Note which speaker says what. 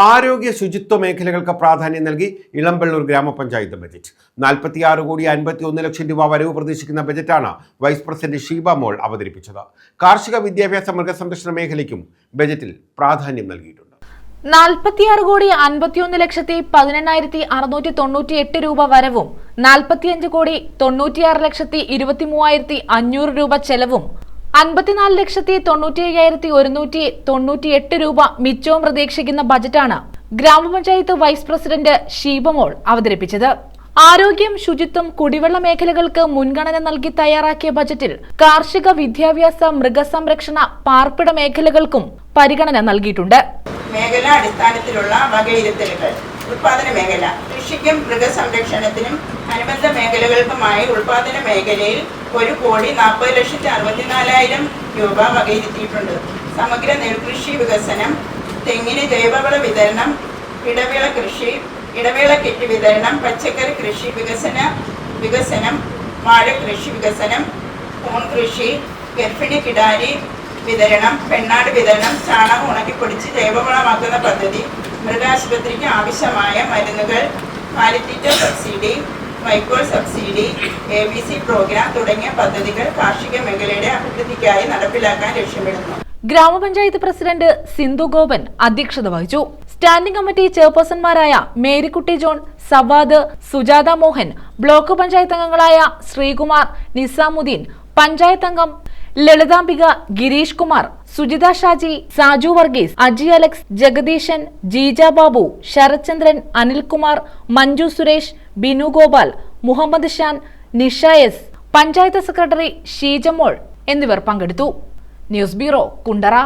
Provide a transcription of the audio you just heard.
Speaker 1: ആരോഗ്യ ശുചിത്വ മേഖലകൾക്ക് പ്രാധാന്യം നൽകി ഇളമ്പള്ളൂർ ഗ്രാമപഞ്ചായത്ത് ബജറ്റ് 46,51,00,000 രൂപ വരവ് പ്രതീക്ഷിക്കുന്ന ബജറ്റാണ് വൈസ് പ്രസിഡന്റ് ഷീബ മോൾ അവതരിപ്പിച്ചത്. കാർഷിക വിദ്യാഭ്യാസ മൃഗസംരക്ഷണ മേഖലയ്ക്കും ബജറ്റിൽ പ്രാധാന്യം നൽകിയിട്ടുണ്ട്.
Speaker 2: 46,51,18,698 രൂപ വരവും 45,96,23,500 രൂപ ചെലവും 54,97,198 രൂപ മിച്ചവും പ്രതീക്ഷിക്കുന്ന ബജറ്റാണ് ഗ്രാമപഞ്ചായത്ത് വൈസ് പ്രസിഡന്റ് ഷീബമോൾ അവതരിപ്പിച്ചത്. ആരോഗ്യം, ശുചിത്വം, കുടിവെള്ള മേഖലകൾക്ക് മുൻഗണന നൽകി തയ്യാറാക്കിയ ബജറ്റിൽ കാർഷിക, വിദ്യാഭ്യാസ, മൃഗസംരക്ഷണ, പാർപ്പിട മേഖലകൾക്കും പരിഗണന നൽകിയിട്ടുണ്ട്.
Speaker 3: മേഖലാ അടിസ്ഥാനത്തിലുള്ള വകയിരുത്തലുകൾ. ഉൽപാദന മേഖല. കൃഷിക്കും മൃഗസംരക്ഷണത്തിനും അനുബന്ധ മേഖലകൾക്കുമായി ഉൽപാദന മേഖലയിൽ 1,40,64,000 രൂപ വകയിരുത്തിയിട്ടുണ്ട്. സമഗ്ര നെൽകൃഷി വികസനം, തെങ്ങിന് ജൈവവള വിതരണം, ഇടവേള കൃഷി, ഇടവേള കിറ്റ് വിതരണം, പച്ചക്കറി കൃഷി വികസനം, വാഴ കൃഷി വികസനം, കൂൺ കൃഷി, ഗർഭിണി കിടാരി വിതരണം, പെണ്ണാട് വിതരണം, ചാണകം ഉണക്കിപ്പൊടിച്ച് ജൈവവളമാക്കുന്ന പദ്ധതി, മൃഗാശുപത്രിക്ക് ആവശ്യമായ മരുന്നുകൾ, കാലിത്തീറ്റ സബ്സിഡി, വൈക്കോൽ സബ്സിഡി, ABC പ്രോഗ്രാം തുടങ്ങിയ പദ്ധതികൾ കാർഷിക മേഖലയുടെ അഭിവൃദ്ധിക്കായി നടപ്പിലാക്കാൻ ലക്ഷ്യമിടുന്നു.
Speaker 2: ഗ്രാമപഞ്ചായത്ത് പ്രസിഡന്റ് സിന്ധു ഗോപൻ അധ്യക്ഷത വഹിച്ചു. സ്റ്റാൻഡിംഗ് കമ്മിറ്റി ചെയർപേഴ്സൺമാരായ മേരിക്കുട്ടി ജോൺ, സവാദ്, സുജാത മോഹൻ, ബ്ലോക്ക് പഞ്ചായത്ത് അംഗങ്ങളായ ശ്രീകുമാർ, നിസാമുദ്ദീൻ, പഞ്ചായത്ത് അംഗം ലളിതാംബിക, ഗിരീഷ് കുമാർ, സുജിത ഷാജി, സാജു വർഗീസ്, അജി അലക്സ്, ജഗദീശൻ, ജീജ ബാബു, ശരത്ചന്ദ്രൻ, അനിൽകുമാർ, മഞ്ജു സുരേഷ്, ബിനു ഗോപാൽ, മുഹമ്മദ് ഷാൻ, നിഷ എസ്, പഞ്ചായത്ത് സെക്രട്ടറി ഷീജമോൾ എന്നിവർ പങ്കെടുത്തു. News bureau, Kundara.